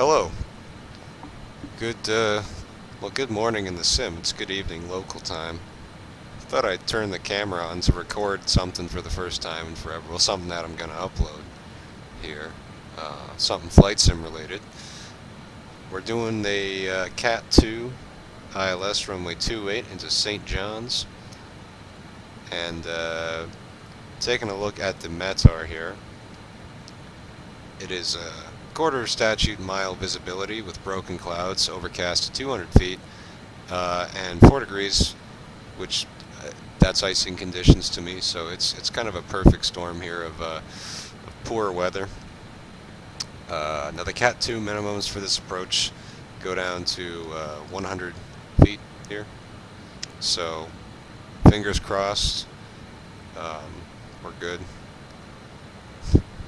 Hello. Good morning in the sim. It's good evening local time. Thought I'd turn the camera on to record something for the first time in forever. Well, something that I'm gonna upload here. Something flight sim related. We're doing the Cat 2 ILS runway 28 into St. John's, and taking a look at the METAR here. It is quarter statute mile visibility with broken clouds, overcast to 200 feet, and 4 degrees, which that's icing conditions to me. So it's kind of a perfect storm here of poor weather. Now the Cat 2 minimums for this approach go down to 100 feet here. So fingers crossed, we're good.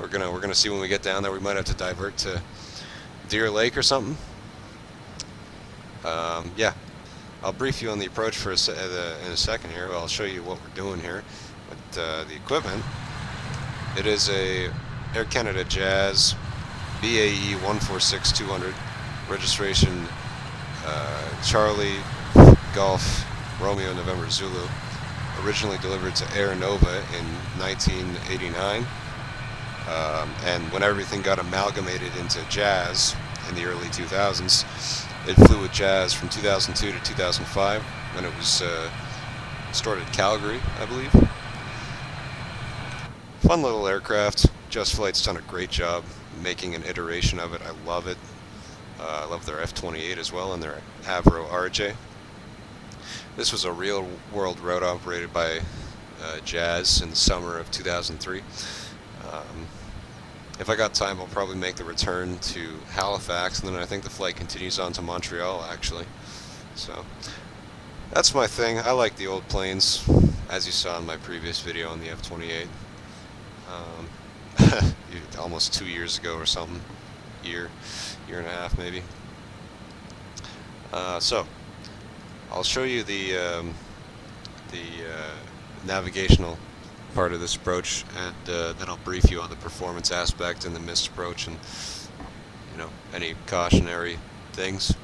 We're gonna see when we get down there. We might have to divert to Deer Lake or something. Yeah, I'll brief you on the approach in a second here. I'll show you what we're doing here. But the equipment, it is a Air Canada Jazz BAe-146 200, registration Charlie Golf Romeo November Zulu, originally delivered to Air Nova in 1989. And when everything got amalgamated into Jazz in the early 2000s, it flew with Jazz from 2002 to 2005 when it was stored at Calgary, I believe. Fun little aircraft. Just Flight's done a great job making an iteration of it. I love it. I love their F-28 as well and their Avro RJ. This was a real world route operated by Jazz in the summer of 2003. If I got time, I'll probably make the return to Halifax, and then I think the flight continues on to Montreal, actually. So that's my thing. I like the old planes, as you saw in my previous video on the F-28. Almost 2 years ago or something, year and a half maybe. So I'll show you the navigational part of this approach, and then I'll brief you on the performance aspect and the missed approach, and any cautionary things.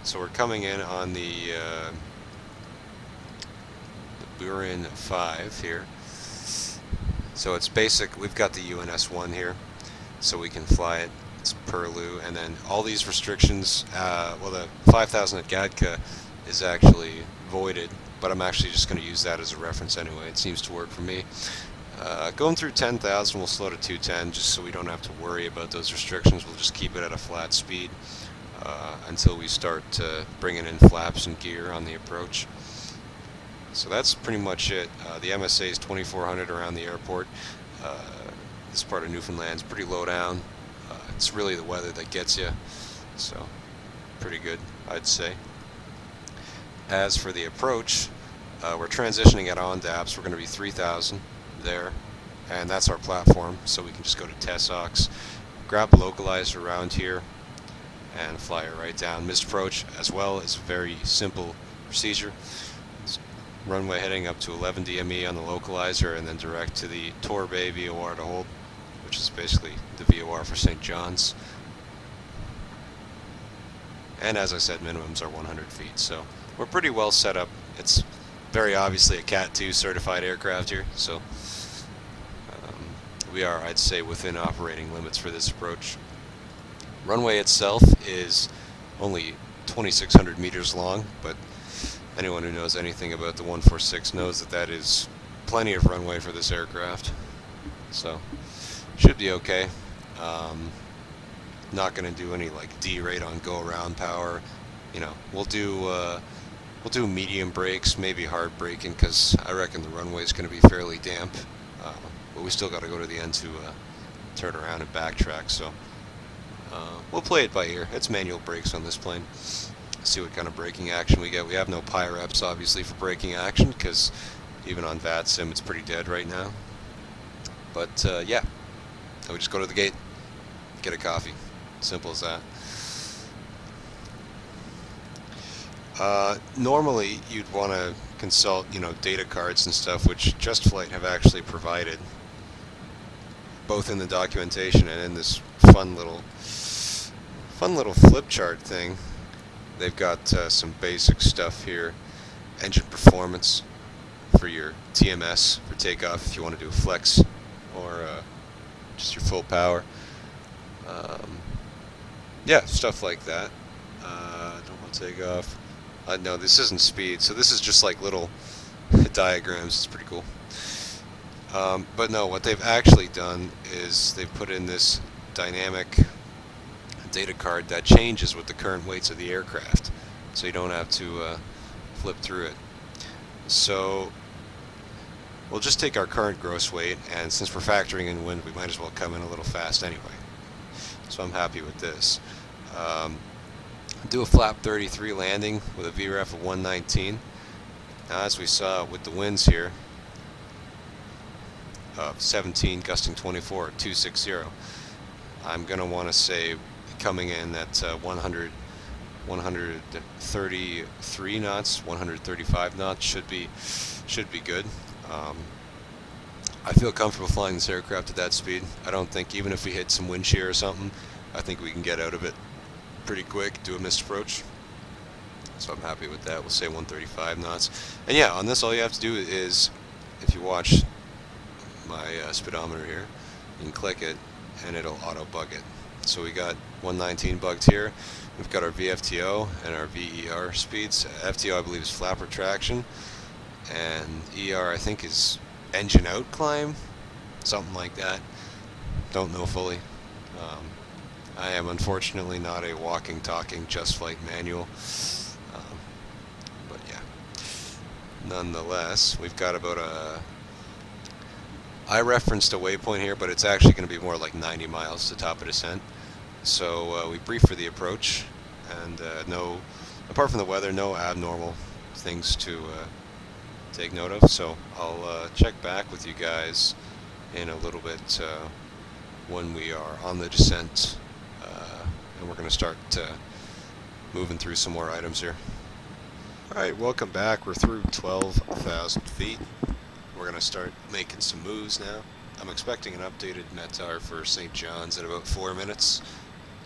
So we're coming in on the Burin 5 here. So it's basic. We've got the UNS-1 here, so we can fly it. It's Perlu, and then all these restrictions. Well, the 5,000 at Gatka is actually voided, but I'm actually just going to use that as a reference anyway. It seems to work for me. Going through 10,000, we'll slow to 210 just so we don't have to worry about those restrictions. We'll just keep it at a flat speed until we start bringing in flaps and gear on the approach. So that's pretty much it. The MSA is 2,400 around the airport. This part of Newfoundland's pretty low down. It's really the weather that gets you, so pretty good, I'd say. As for the approach, we're transitioning at ONDAPS. We're going to be 3,000 there, and that's our platform, so we can just go to TESOX, grab the localizer around here, and fly it right down. Missed approach as well is a very simple procedure. It's runway heading up to 11 DME on the localizer, and then direct to the Torbay VOR to hold, which is basically the VOR for St. John's. And as I said, minimums are 100 feet, so we're pretty well set up. It's very obviously a Cat 2 certified aircraft here, so we are, I'd say, within operating limits for this approach. Runway itself is only 2,600 meters long, but anyone who knows anything about the 146 knows that that is plenty of runway for this aircraft, so should be okay. Not going to do any like D-rate on go-around power. We'll do medium brakes, maybe hard braking, because I reckon the runway is going to be fairly damp. But we still got to go to the end to turn around and backtrack. So we'll play it by ear. It's manual brakes on this plane. See what kind of braking action we get. We have no PIREPs obviously for braking action, because even on VATSIM it's pretty dead right now. But yeah, we just go to the gate, get a coffee. Simple as that. Normally you'd want to consult, data cards and stuff, which Just Flight have actually provided, both in the documentation and in this fun little Fun little flip chart thing. They've got some basic stuff here. Engine performance for your TMS for takeoff if you want to do a flex or just your full power. Yeah, stuff like that. Don't want to take off. No, this isn't speed, so this is just like little diagrams. It's pretty cool. But no, what they've actually done is they've put in this dynamic data card that changes with the current weights of the aircraft, so you don't have to flip through it. So we'll just take our current gross weight, and since we're factoring in wind, we might as well come in a little fast anyway. So I'm happy with this. Do a flap 33 landing with a VREF of 119. Now, as we saw with the winds here, of 17 gusting 24 at 260, I'm going to want to say coming in at 133 knots, 135 knots should be good. I feel comfortable flying this aircraft at that speed. I don't think, even if we hit some wind shear or something, I think we can get out of it pretty quick, do a missed approach. So I'm happy with that. We'll say 135 knots. And yeah, on this all you have to do is, if you watch my speedometer here, you can click it and it'll auto bug it. So we got 119 bugged here. We've got our VFTO and our VER speeds. FTO I believe is flap retraction, and ER I think is engine out climb, something like that. Don't know fully. I am unfortunately not a walking, talking, just flight manual. But yeah, nonetheless, we've got about I referenced a waypoint here, but it's actually going to be more like 90 miles to top of descent. So we brief for the approach, and no, apart from the weather, no abnormal things to take note of. So I'll check back with you guys in a little bit when we are on the descent, and we're going to start moving through some more items here. Alright, welcome back. We're through 12,000 feet. We're going to start making some moves now. I'm expecting an updated METAR for St. John's in about 4 minutes,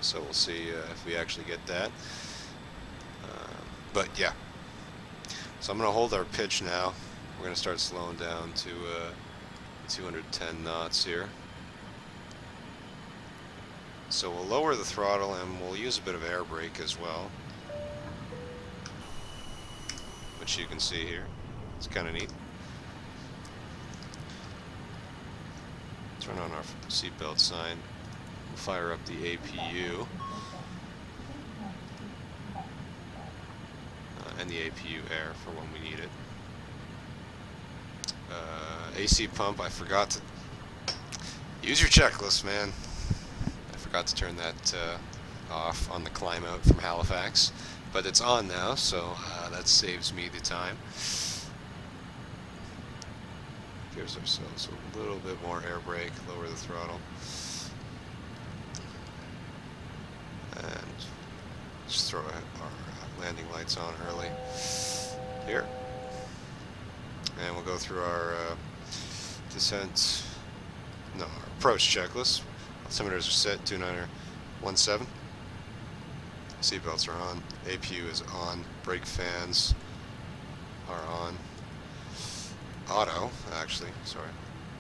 so we'll see if we actually get that. But yeah, so I'm going to hold our pitch now. We're going to start slowing down to 210 knots here. So we'll lower the throttle and we'll use a bit of air brake as well, which you can see here. It's kind of neat. Turn on our seatbelt sign. We'll fire up the APU. And the APU air for when we need it. AC pump, I forgot to use your checklist, man. I forgot to turn that off on the climb out from Halifax, but it's on now, so that saves me the time. Gives ourselves a little bit more air brake, lower the throttle, and just throw our landing lights on early here, and we'll go through our descent, no, our approach checklist. Altimeters are set, 2917. Seatbelts are on, APU is on, brake fans are on. Auto, actually, sorry,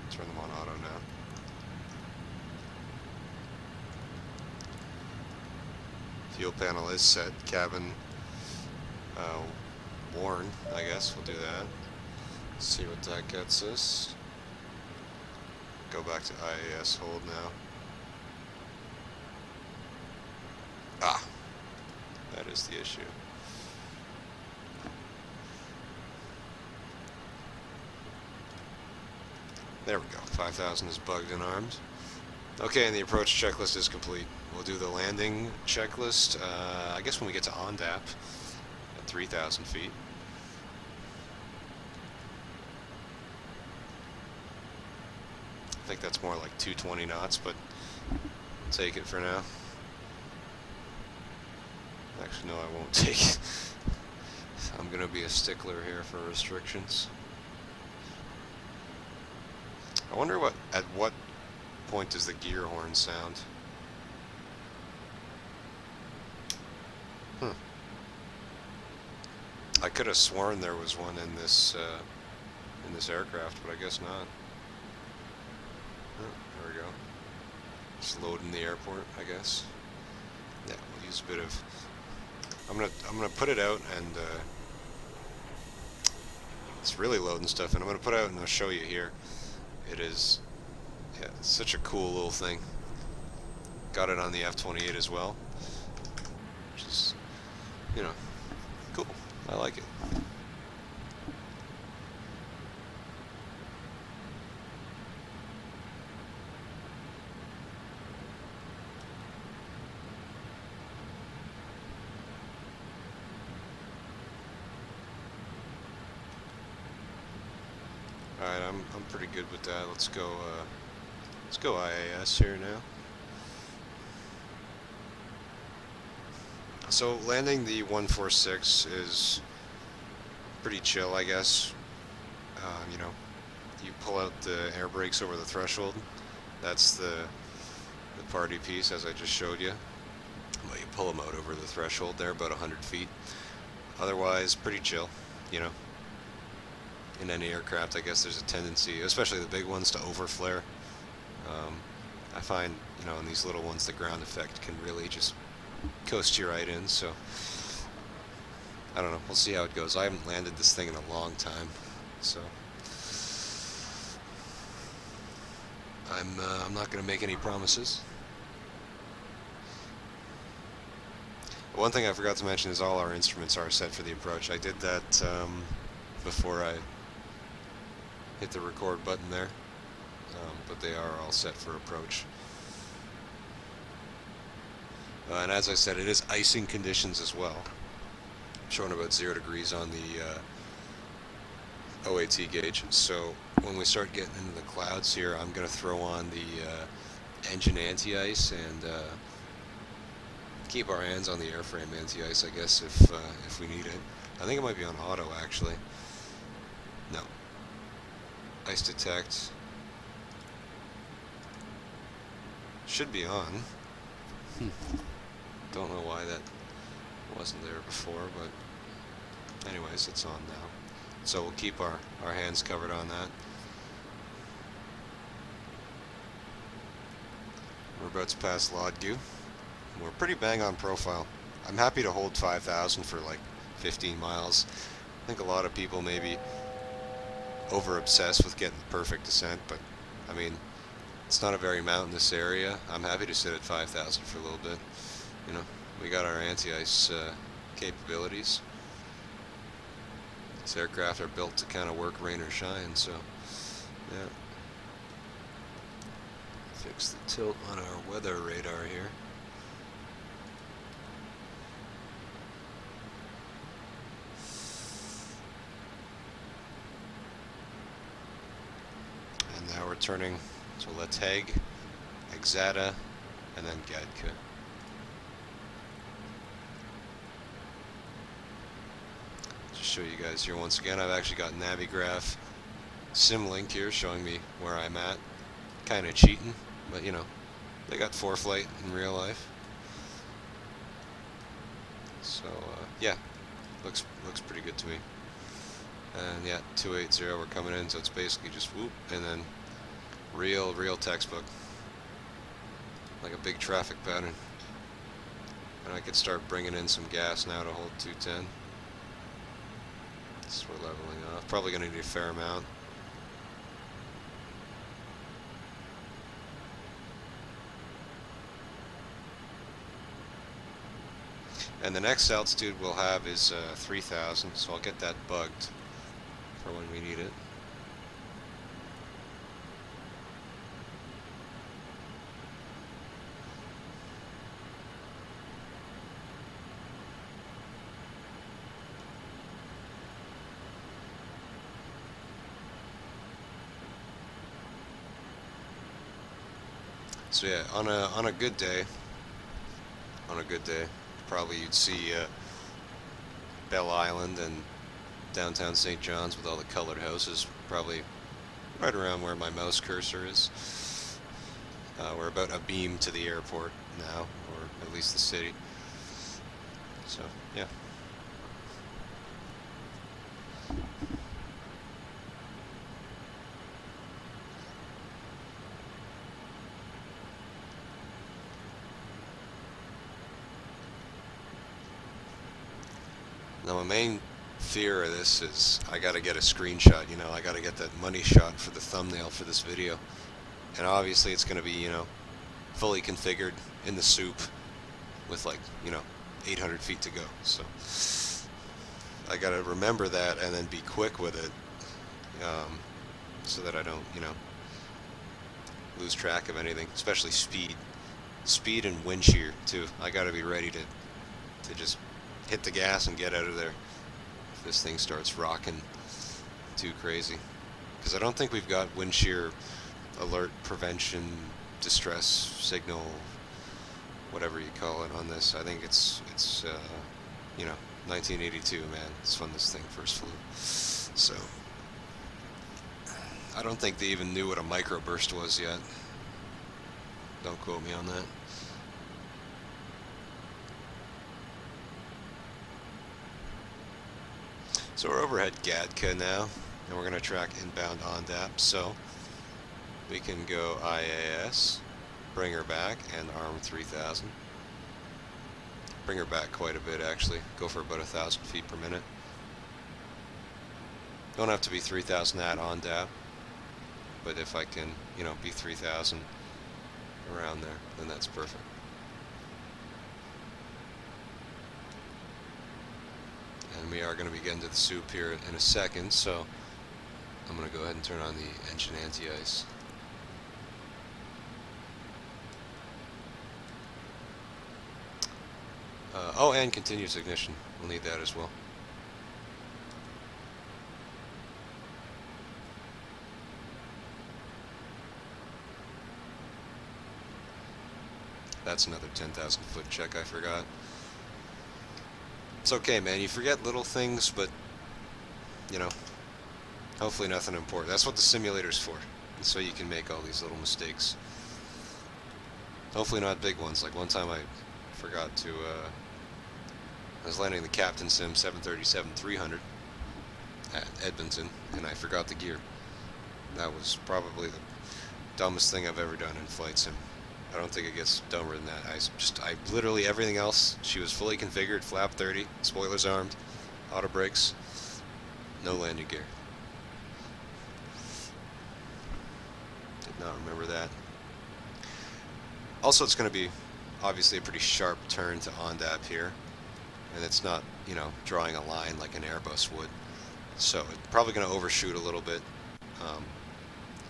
turn them on auto now. Fuel panel is set, cabin worn, I guess, we'll do that. See what that gets us. Go back to IAS hold now. Ah, that is the issue. There we go, 5,000 is bugged and armed. Okay, and the approach checklist is complete. We'll do the landing checklist, I guess when we get to ONDAP at 3,000 feet. I think that's more like 220 knots, but I'll take it for now. Actually, no, I won't take it. I'm going to be a stickler here for restrictions. I wonder at what point does the gear horn sound? Hmm. I could have sworn there was one in this aircraft, but I guess not. Oh, there we go. Just loading the airport, I guess. Yeah, we'll use a bit of. I'm gonna put it out, and it's really loading stuff. And I'm gonna put it out, and I'll show you here. It is, yeah, it's such a cool little thing. Got it on the F-28 as well, which is, you know, cool. I like it. Alright, I'm pretty good with that. Let's go IAS here now. So landing the 146 is pretty chill, I guess. You know, you pull out the air brakes over the threshold. That's the party piece, as I just showed you. But you pull them out over the threshold there, about 100 feet. Otherwise, pretty chill, you know. In any aircraft, I guess there's a tendency, especially the big ones, to overflare. I find, you know, in these little ones, the ground effect can really just coast you right in, so I don't know, we'll see how it goes. I haven't landed this thing in a long time, so I'm not going to make any promises. One thing I forgot to mention is all our instruments are set for the approach. I did that before I hit the record button there, but they are all set for approach. And as I said, it is icing conditions as well. Showing about 0 degrees on the OAT gauge. So when we start getting into the clouds here, I'm going to throw on the engine anti-ice and keep our hands on the airframe anti-ice, I guess, if we need it. I think it might be on auto, actually. No. Ice detect. Should be on. Don't know why that wasn't there before, but anyways, it's on now. So we'll keep our hands covered on that. We're about to pass Lodgu. We're pretty bang on profile. I'm happy to hold 5,000 for like 15 miles. I think a lot of people maybe over-obsessed with getting the perfect descent, but I mean, it's not a very mountainous area. I'm happy to sit at 5,000 for a little bit. You know, we got our anti-ice capabilities. These aircraft are built to kind of work rain or shine, so yeah. Fix the tilt on our weather radar here. And now we're turning to Lateg, Exata, and then Gadka. Just show you guys here once again. I've actually got Navigraph Simlink here showing me where I'm at. Kind of cheating, but you know, they got ForeFlight in real life. So yeah, looks pretty good to me. And yeah, 280, we're coming in, so it's basically just whoop, and then real textbook, like a big traffic pattern. And I could start bringing in some gas now to hold 210. So we're leveling off. Probably going to need a fair amount. And the next altitude we'll have is 3,000, so I'll get that bugged for when we need it. So yeah, on a good day, probably you'd see Bell Island and downtown St. John's with all the colored houses, probably right around where my mouse cursor is. We're about a beam to the airport now, or at least the city. So, yeah. Now, my main fear of this is I got to get a screenshot, you know, I got to get that money shot for the thumbnail for this video. And obviously it's going to be, you know, fully configured in the soup with like, you know, 800 feet to go. So I got to remember that and then be quick with it, so that I don't, you know, lose track of anything, especially speed and wind shear too. I got to be ready to just hit the gas and get out of there if this thing starts rocking too crazy. Because I don't think we've got wind shear alert prevention distress signal, whatever you call it, on this. I think it's you know, 1982, man. It's when this thing first flew. So I don't think they even knew what a microburst was yet. Don't quote me on that. So we're overhead Gatka now, and we're going to track inbound ONDAP. So we can go IAS, bring her back, and arm 3000. Bring her back quite a bit, actually. Go for about 1,000 feet per minute. Don't have to be 3,000 at ONDAP, but if I can, you know, be 3,000 around there, then that's perfect. And we are going to be getting to the soup here in a second, so I'm going to go ahead and turn on the engine anti-ice. Oh, and continuous ignition. We'll need that as well. That's another 10,000 foot check I forgot. It's okay, man. You forget little things, but, you know, hopefully nothing important. That's what the simulator's for. And so you can make all these little mistakes. Hopefully not big ones. Like one time I forgot to, I was landing the Captain Sim 737-300 at Edmonton, and I forgot the gear. That was probably the dumbest thing I've ever done in flight sim. I don't think it gets dumber than that. I literally, everything else, she was fully configured, flap 30, spoilers armed, auto brakes, no landing gear. Did not remember that. Also, it's going to be obviously a pretty sharp turn to ONDAP here, and it's not, you know, drawing a line like an Airbus would. So it's probably going to overshoot a little bit,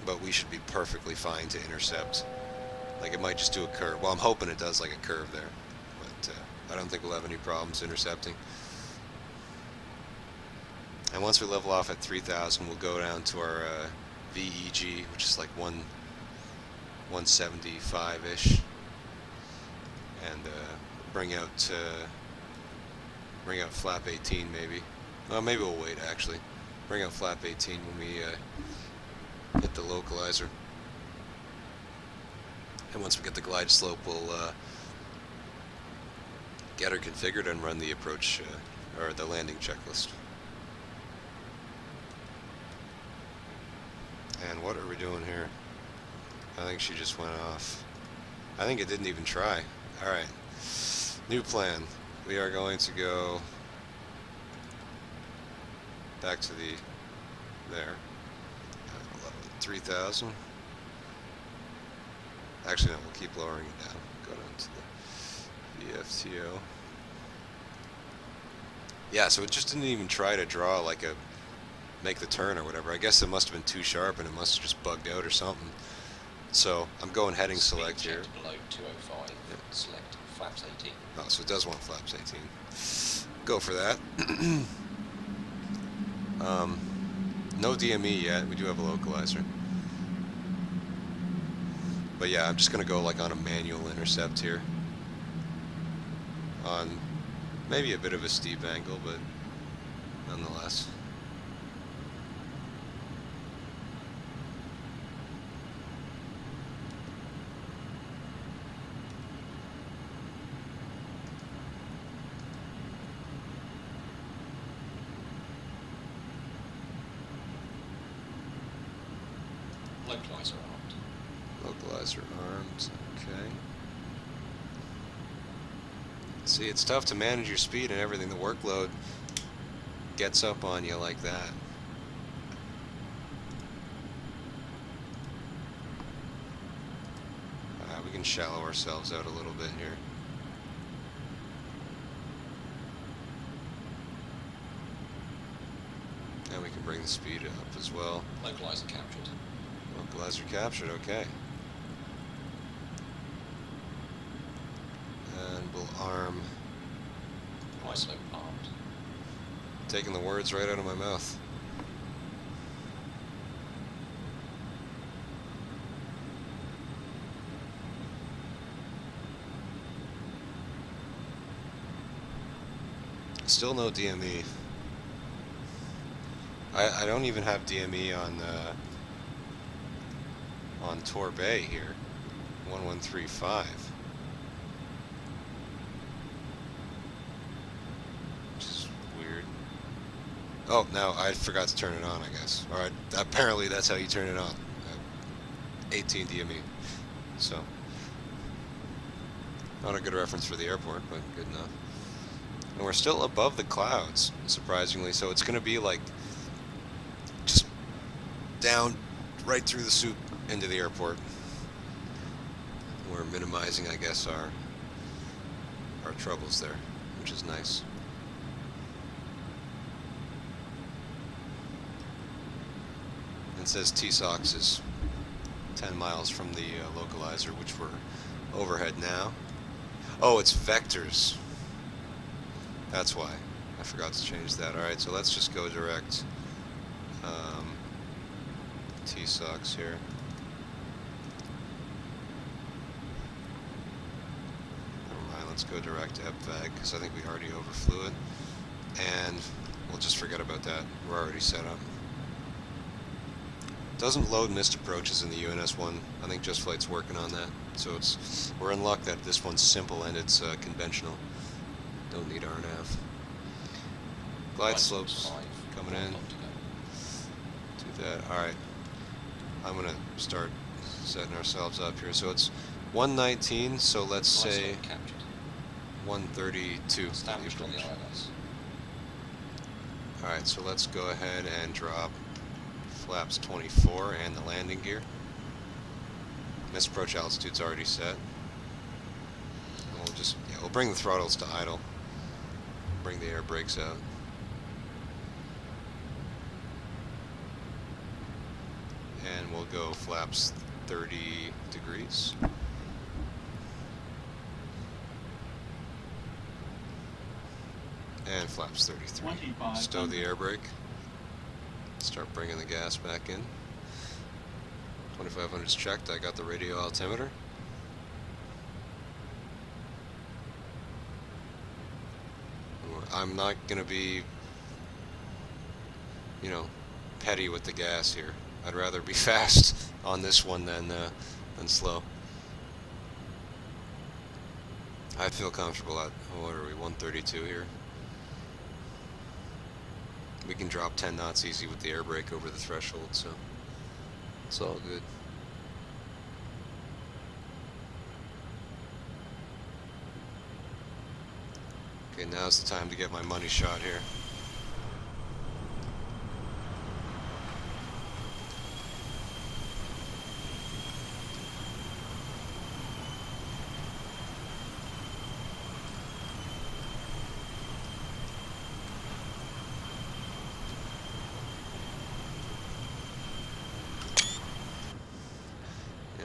but we should be perfectly fine to intercept. Like, it might just do a curve. Well, I'm hoping it does like a curve there, but I don't think we'll have any problems intercepting. And once we level off at 3,000, we'll go down to our VEG, which is like 175-ish, and bring out flap 18 maybe. Well, maybe we'll wait actually. Bring out flap 18 when we hit the localizer. And once we get the glide slope, we'll get her configured and run the approach or the landing checklist. And what are we doing here? I think she just went off. I think it didn't even try. Alright. New plan. We are going to go back to there. 3,000. Actually, no, we'll keep lowering it down. Go down to the VFTO. Yeah, so it just didn't even try to draw like make the turn or whatever. I guess it must have been too sharp and it must have just bugged out or something. So I'm going heading select here. Below 205. Yep. Select flaps 18. Oh, so it does want flaps 18. Go for that. No DME yet. We do have a localizer. But yeah, I'm just going to go like on a manual intercept here. On maybe a bit of a steep angle, but nonetheless. Localizer armed. Localizer armed. Okay. See, it's tough to manage your speed and everything. The workload gets up on you like that. We can shallow ourselves out a little bit here. And we can bring the speed up as well. Localizer captured. Localizer captured, okay. And we'll arm. ISO armed. Taking the words right out of my mouth. Still no DME. I don't even have DME on Torbay here. 1135. Which is weird. Oh, no, I forgot to turn it on, I guess. Alright, apparently that's how you turn it on. 18 DME. So, not a good reference for the airport, but good enough. And we're still above the clouds, surprisingly, so it's going to be like just down right through the soup into the airport. We're minimizing, I guess, our troubles there, which is nice. It says TSOX is 10 miles from the localizer, which we're overhead now. Oh, it's vectors. That's why. I forgot to change that. Alright, so let's just go direct TSOX here. Never mind, let's go direct to EPVAG, because I think we already overflew it. And we'll just forget about that. We're already set up. Doesn't load missed approaches in the UNS-1. I think Just Flight's working on that. So we're in luck that this one's simple and it's conventional. Don't need RNAV. Glide slopes coming in. Do that. Alright. I'm going to start setting ourselves up here. So it's 119, so let's say 132. Established on the ILS. Alright, so let's go ahead and drop flaps 24 and the landing gear. Missed approach altitude's already set. And we'll bring the throttles to idle. Bring the air brakes out. And we'll go flaps 30 degrees. And flaps 33. Stow the air brake. Start bringing the gas back in. 2500's checked. I got the radio altimeter. I'm not going to be, petty with the gas here. I'd rather be fast on this one than slow. I feel comfortable at, what are we, 132 here? We can drop 10 knots easy with the air brake over the threshold, so it's all good. Okay, now's the time to get my money shot here.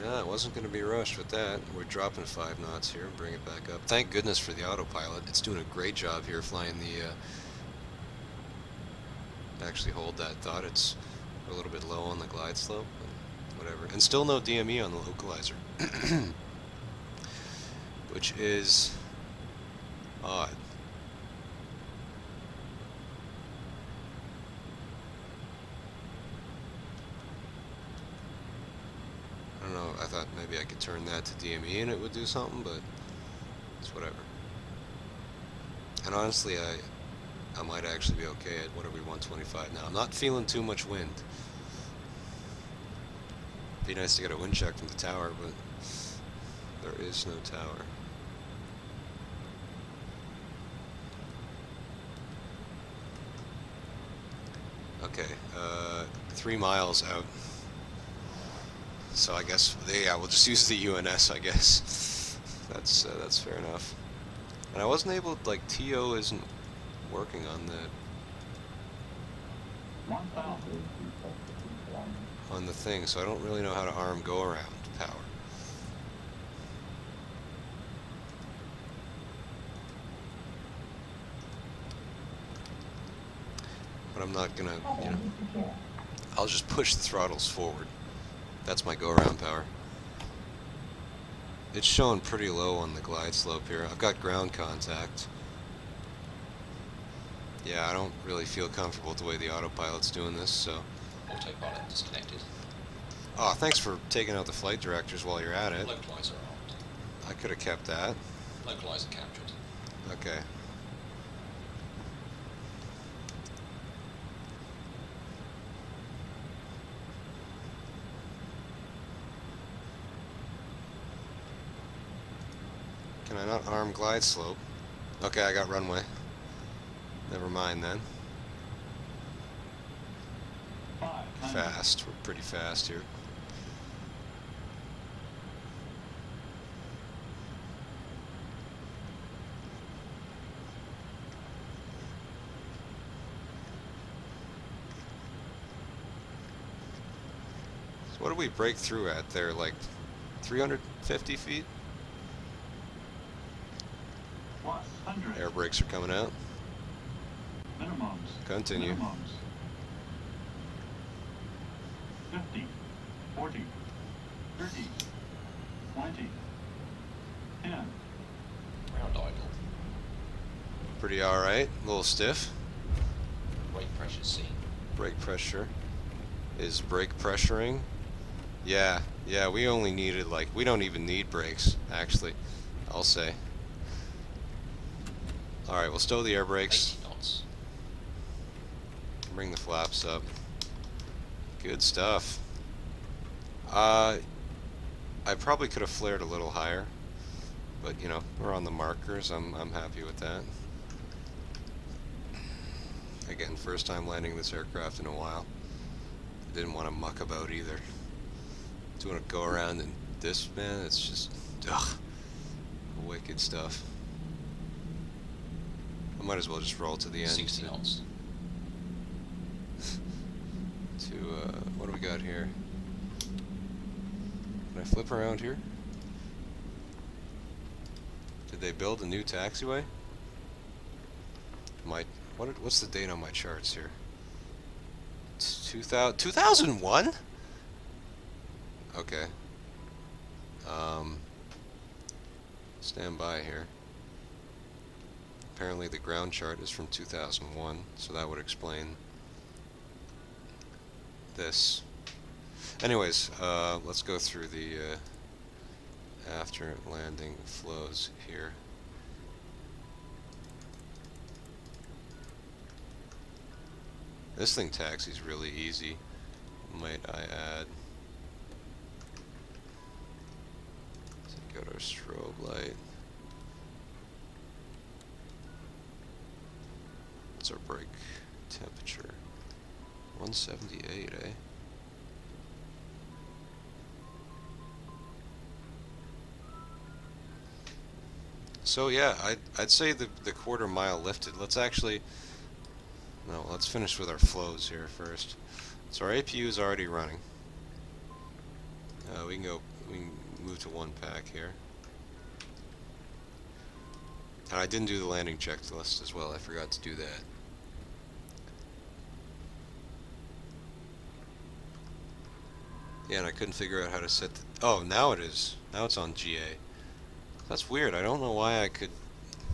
Yeah, it wasn't going to be rushed with that. We're dropping 5 knots here and bring it back up. Thank goodness for the autopilot. It's doing a great job here flying the... actually hold that thought. It's a little bit low on the glide slope, but whatever. And still no DME on the localizer. Which is odd. I don't know, I thought maybe I could turn that to DME and it would do something, but it's whatever. And honestly, I might actually be okay at, what are we, 125 now. I'm not feeling too much wind. Be nice to get a wind check from the tower, but there is no tower. Okay, 3 miles out. So I guess, yeah, we'll just use the UNS, I guess. That's fair enough. And I wasn't able, like, TO isn't working on the thing, so I don't really know how to arm go around power. But I'm not gonna, you know, I'll just push the throttles forward. That's my go-around power. It's showing pretty low on the glide slope here. I've got ground contact. Yeah, I don't really feel comfortable with the way the autopilot's doing this, so... Autopilot disconnected. Oh, thanks for taking out the flight directors while you're at it. Localizer armed. I could have kept that. Localizer captured. Okay. Can I not arm glide slope? Okay, I got runway. Never mind then. Fast. We're pretty fast here. So what did we break through at there? Like 350 feet? Air brakes are coming out. Minimums. Continue. Minimums. 50, 40, 30, 20, 10. Ground idle. Pretty alright. A little stiff. Brake pressure seen. Brake pressure. Is brake pressuring? Yeah, we only needed, like, we don't even need brakes, actually, I'll say. Alright, we'll stow the air brakes. 80 knots. Bring the flaps up. Good stuff. I probably could have flared a little higher, but you know, we're on the markers. I'm happy with that. Again, first time landing this aircraft in a while. Didn't want to muck about either. Doing a go around in this, man, it's just wicked stuff. I might as well just roll to the end. 60 knots. What do we got here? Can I flip around here? Did they build a new taxiway? What's the date on my charts here? 2001? Okay. Stand by here. Apparently the ground chart is from 2001, so that would explain this. Anyways, let's go through the after landing flows here. This thing taxis really easy, might I add. Take out our strobe light. What's our brake temperature? 178, eh? So yeah, I'd say the quarter mile lifted. Let's actually, no, let's finish with our flows here first. So our APU is already running. We can move to one pack here. And I didn't do the landing checklist as well. I forgot to do that. Yeah, and I couldn't figure out how to set the... Oh, now it is. Now it's on GA. That's weird. I don't know why I could...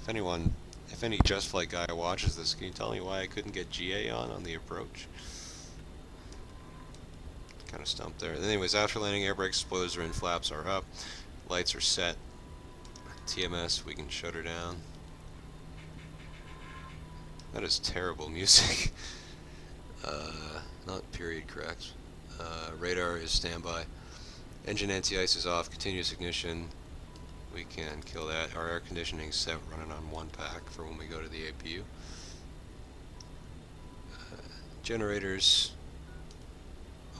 If any Just Flight guy watches this, can you tell me why I couldn't get GA on the approach? Kind of stumped there. Anyways, after landing, air brakes, spoilers are in, flaps are up, lights are set. TMS, we can shut her down. That is terrible music. Not period correct. Radar is standby. Engine anti-ice is off. Continuous ignition. We can kill that. Our air conditioning is set, running on 1 pack for when we go to the APU. Generators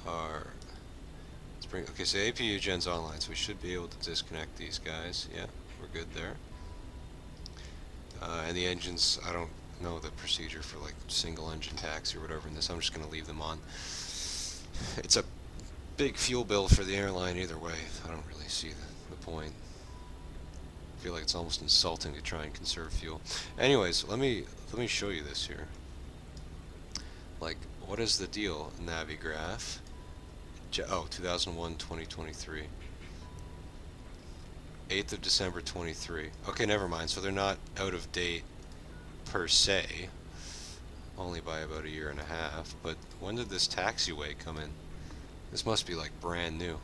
are... Okay, so APU gen's online, so we should be able to disconnect these guys. Yeah, we're good there. And the engines, I don't know the procedure for like single engine taxi or whatever in this. I'm just going to leave them on. It's a big fuel bill for the airline either way. I don't really see the point. I feel like it's almost insulting to try and conserve fuel. Anyways, let me show you this here. Like, what is the deal? Navigraph. Oh, 2001-2023. 8th of December 23. Okay, never mind. So they're not out of date per se, only by about 1.5 years. But when did this taxiway come in? This must be like brand new.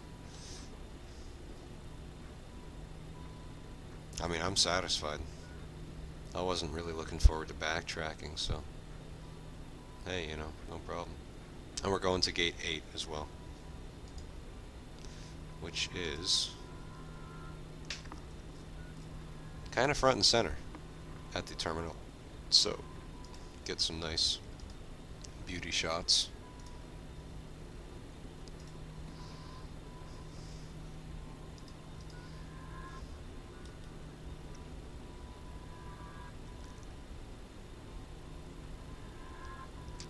I mean, I'm satisfied. I wasn't really looking forward to backtracking, so hey, you know, no problem. And we're going to gate 8 as well, which is kind of front and center at the terminal, so get some nice beauty shots.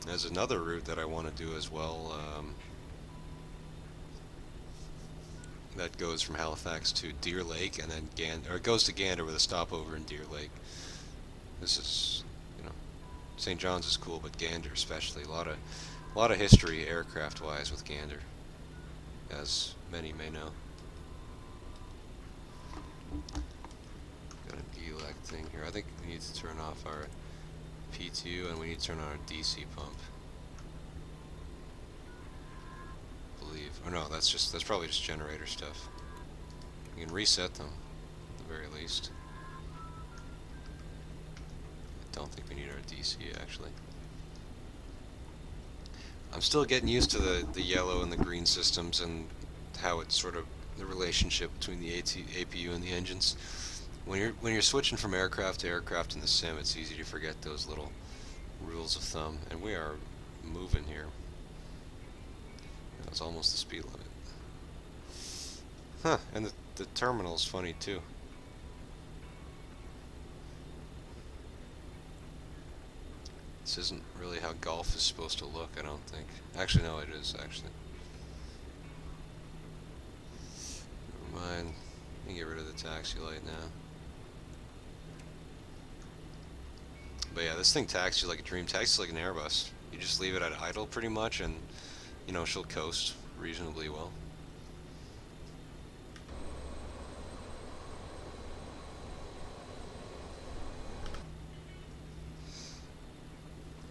There's another route that I want to do as well, that goes from Halifax to Deer Lake, and then Gander, or it goes to Gander with a stopover in Deer Lake. This is, you know, St. John's is cool, but Gander especially. A lot of history aircraft-wise with Gander, as many may know. Got an ELEC thing here. I think we need to turn off our P2 and we need to turn on our DC pump. Or no, that's probably just generator stuff. You can reset them at the very least. I don't think we need our DC actually. I'm still getting used to the yellow and the green systems and how it's sort of the relationship between the APU and the engines. When you're switching from aircraft to aircraft in the sim, it's easy to forget those little rules of thumb. And we are moving here. That's almost the speed limit. Huh, and the terminal's funny too. This isn't really how golf is supposed to look, I don't think. Actually, no, it is, actually. Never mind. Let me get rid of the taxi light now. But yeah, this thing taxis like a dream. Taxis like an Airbus. You just leave it at idle pretty much, and you know, she'll coast reasonably well.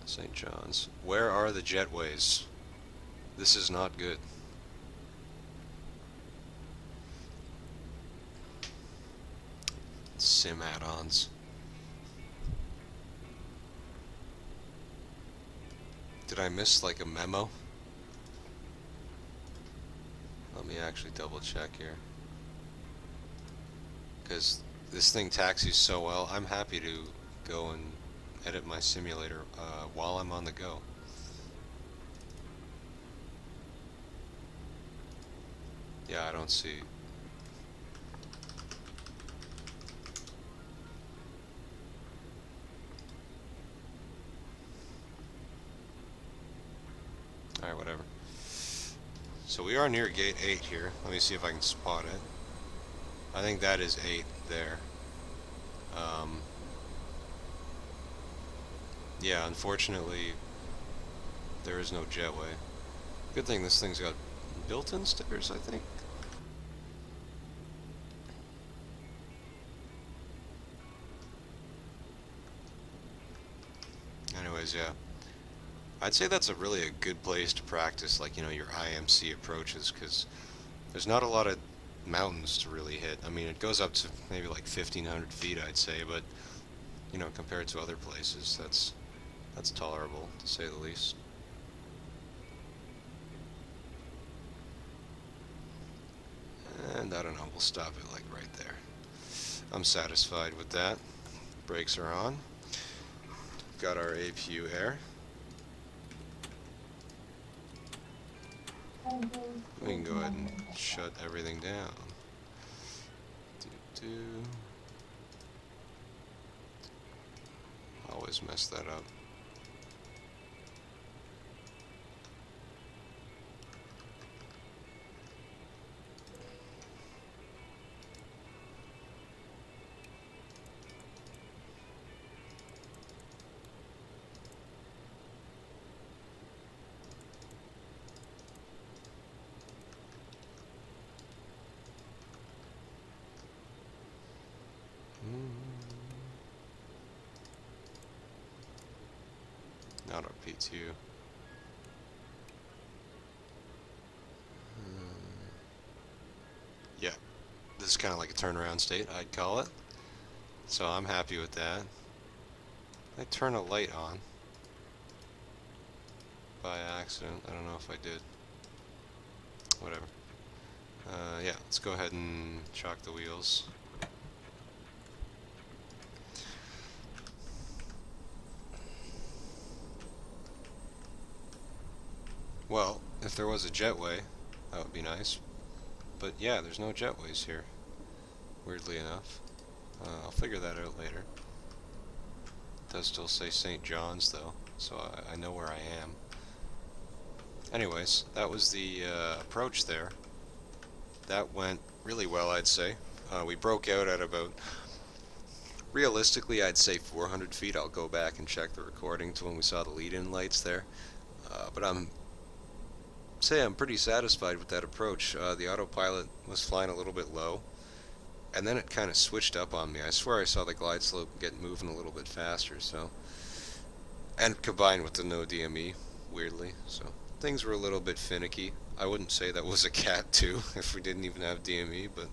St. John's. Where are the jetways? This is not good. Sim add-ons. Did I miss like a memo? Let me actually double check here, because this thing taxis so well. I'm happy to go and edit my simulator while I'm on the go. Yeah, I don't see. Alright, whatever. So we are near gate 8 here. Let me see if I can spot it. I think that is 8 there. Yeah, unfortunately, there is no jetway. Good thing this thing's got built-in stickers, I think. Anyways, yeah. I'd say that's really a good place to practice, like, you know, your IMC approaches, because there's not a lot of mountains to really hit. I mean, it goes up to maybe like 1,500 feet, I'd say, but, you know, compared to other places, that's tolerable, to say the least. And I don't know, we'll stop it like right there. I'm satisfied with that. Brakes are on. Got our APU air. We can go ahead and shut everything down. Always mess that up. Not our P2. Yeah, this is kind of like a turnaround state, I'd call it. So I'm happy with that. I turn a light on by accident. I don't know if I did. Whatever. Yeah, let's go ahead and chalk the wheels. Well, if there was a jetway, that would be nice. But yeah, there's no jetways here, weirdly enough. I'll figure that out later. It does still say St. John's though, so I know where I am. Anyways, that was the approach there. That went really well, I'd say. We broke out at about, realistically, I'd say 400 feet. I'll go back and check the recording to when we saw the lead-in lights there. But I'm pretty satisfied with that approach. The autopilot was flying a little bit low, and then it kind of switched up on me. I swear I saw the glide slope get moving a little bit faster, so, and combined with the no DME, weirdly, so things were a little bit finicky. I wouldn't say that was a Cat 2 if we didn't even have DME, but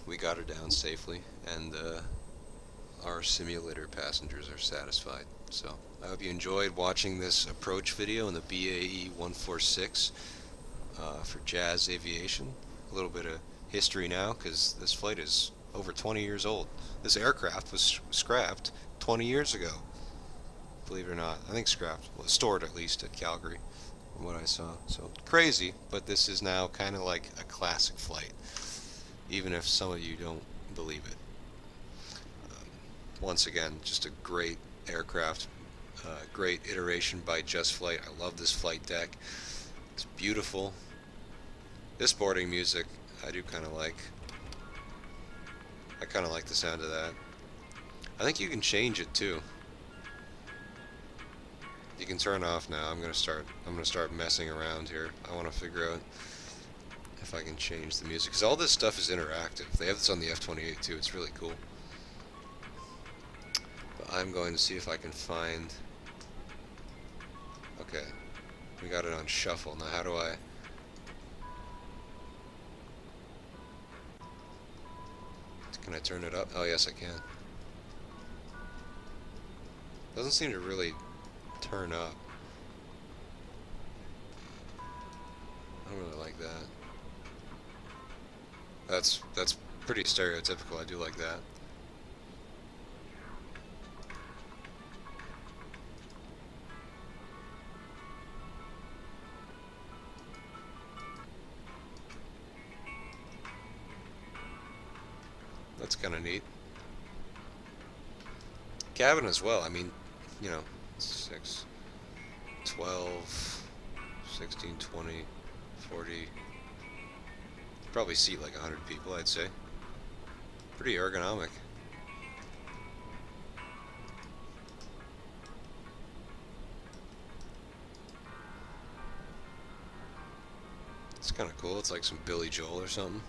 we got her down safely, and our simulator passengers are satisfied. So I hope you enjoyed watching this approach video in the BAe-146 for Jazz Aviation. A little bit of history now, because this flight is over 20 years old. This aircraft was scrapped 20 years ago. Believe it or not. I think scrapped. Well, stored at least at Calgary, from what I saw. So crazy, but this is now kind of like a classic flight, even if some of you don't believe it. Once again, just a great aircraft, great iteration by Just Flight. I love this flight deck. It's beautiful. This boarding music I do kind of like. I kind of like the sound of that. I think you can change it too. You can turn off now. I'm gonna start messing around here. I want to figure out if I can change the music, because all this stuff is interactive. They have this on the F-28 too. It's really cool. But I'm going to see if I can find. Okay, we got it on shuffle. Now how do I? Can I turn it up? Oh yes, I can. Doesn't seem to really turn up. I don't really like that. That's pretty stereotypical. I do like that. That's kind of neat. Cabin as well. I mean, you know, 6, 12, 16, 20, 40. Probably seat like 100 people, I'd say. Pretty ergonomic. It's kind of cool. It's like some Billy Joel or something.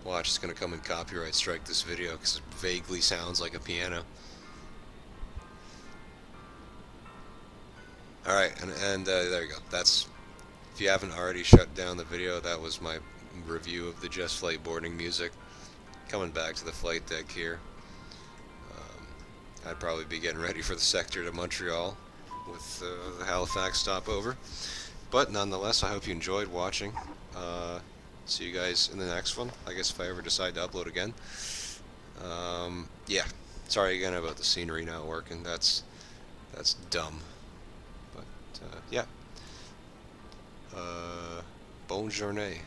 Watch, it's going to come in copyright strike this video because it vaguely sounds like a piano. Alright, and there you go. That's, if you haven't already shut down the video, that was my review of the Just Flight boarding music. Coming back to the flight deck here. I'd probably be getting ready for the sector to Montreal with the Halifax stopover. But nonetheless, I hope you enjoyed watching. See you guys in the next one. I guess if I ever decide to upload again. Yeah. Sorry again about the scenery not working. That's dumb. But yeah. Bonne journée.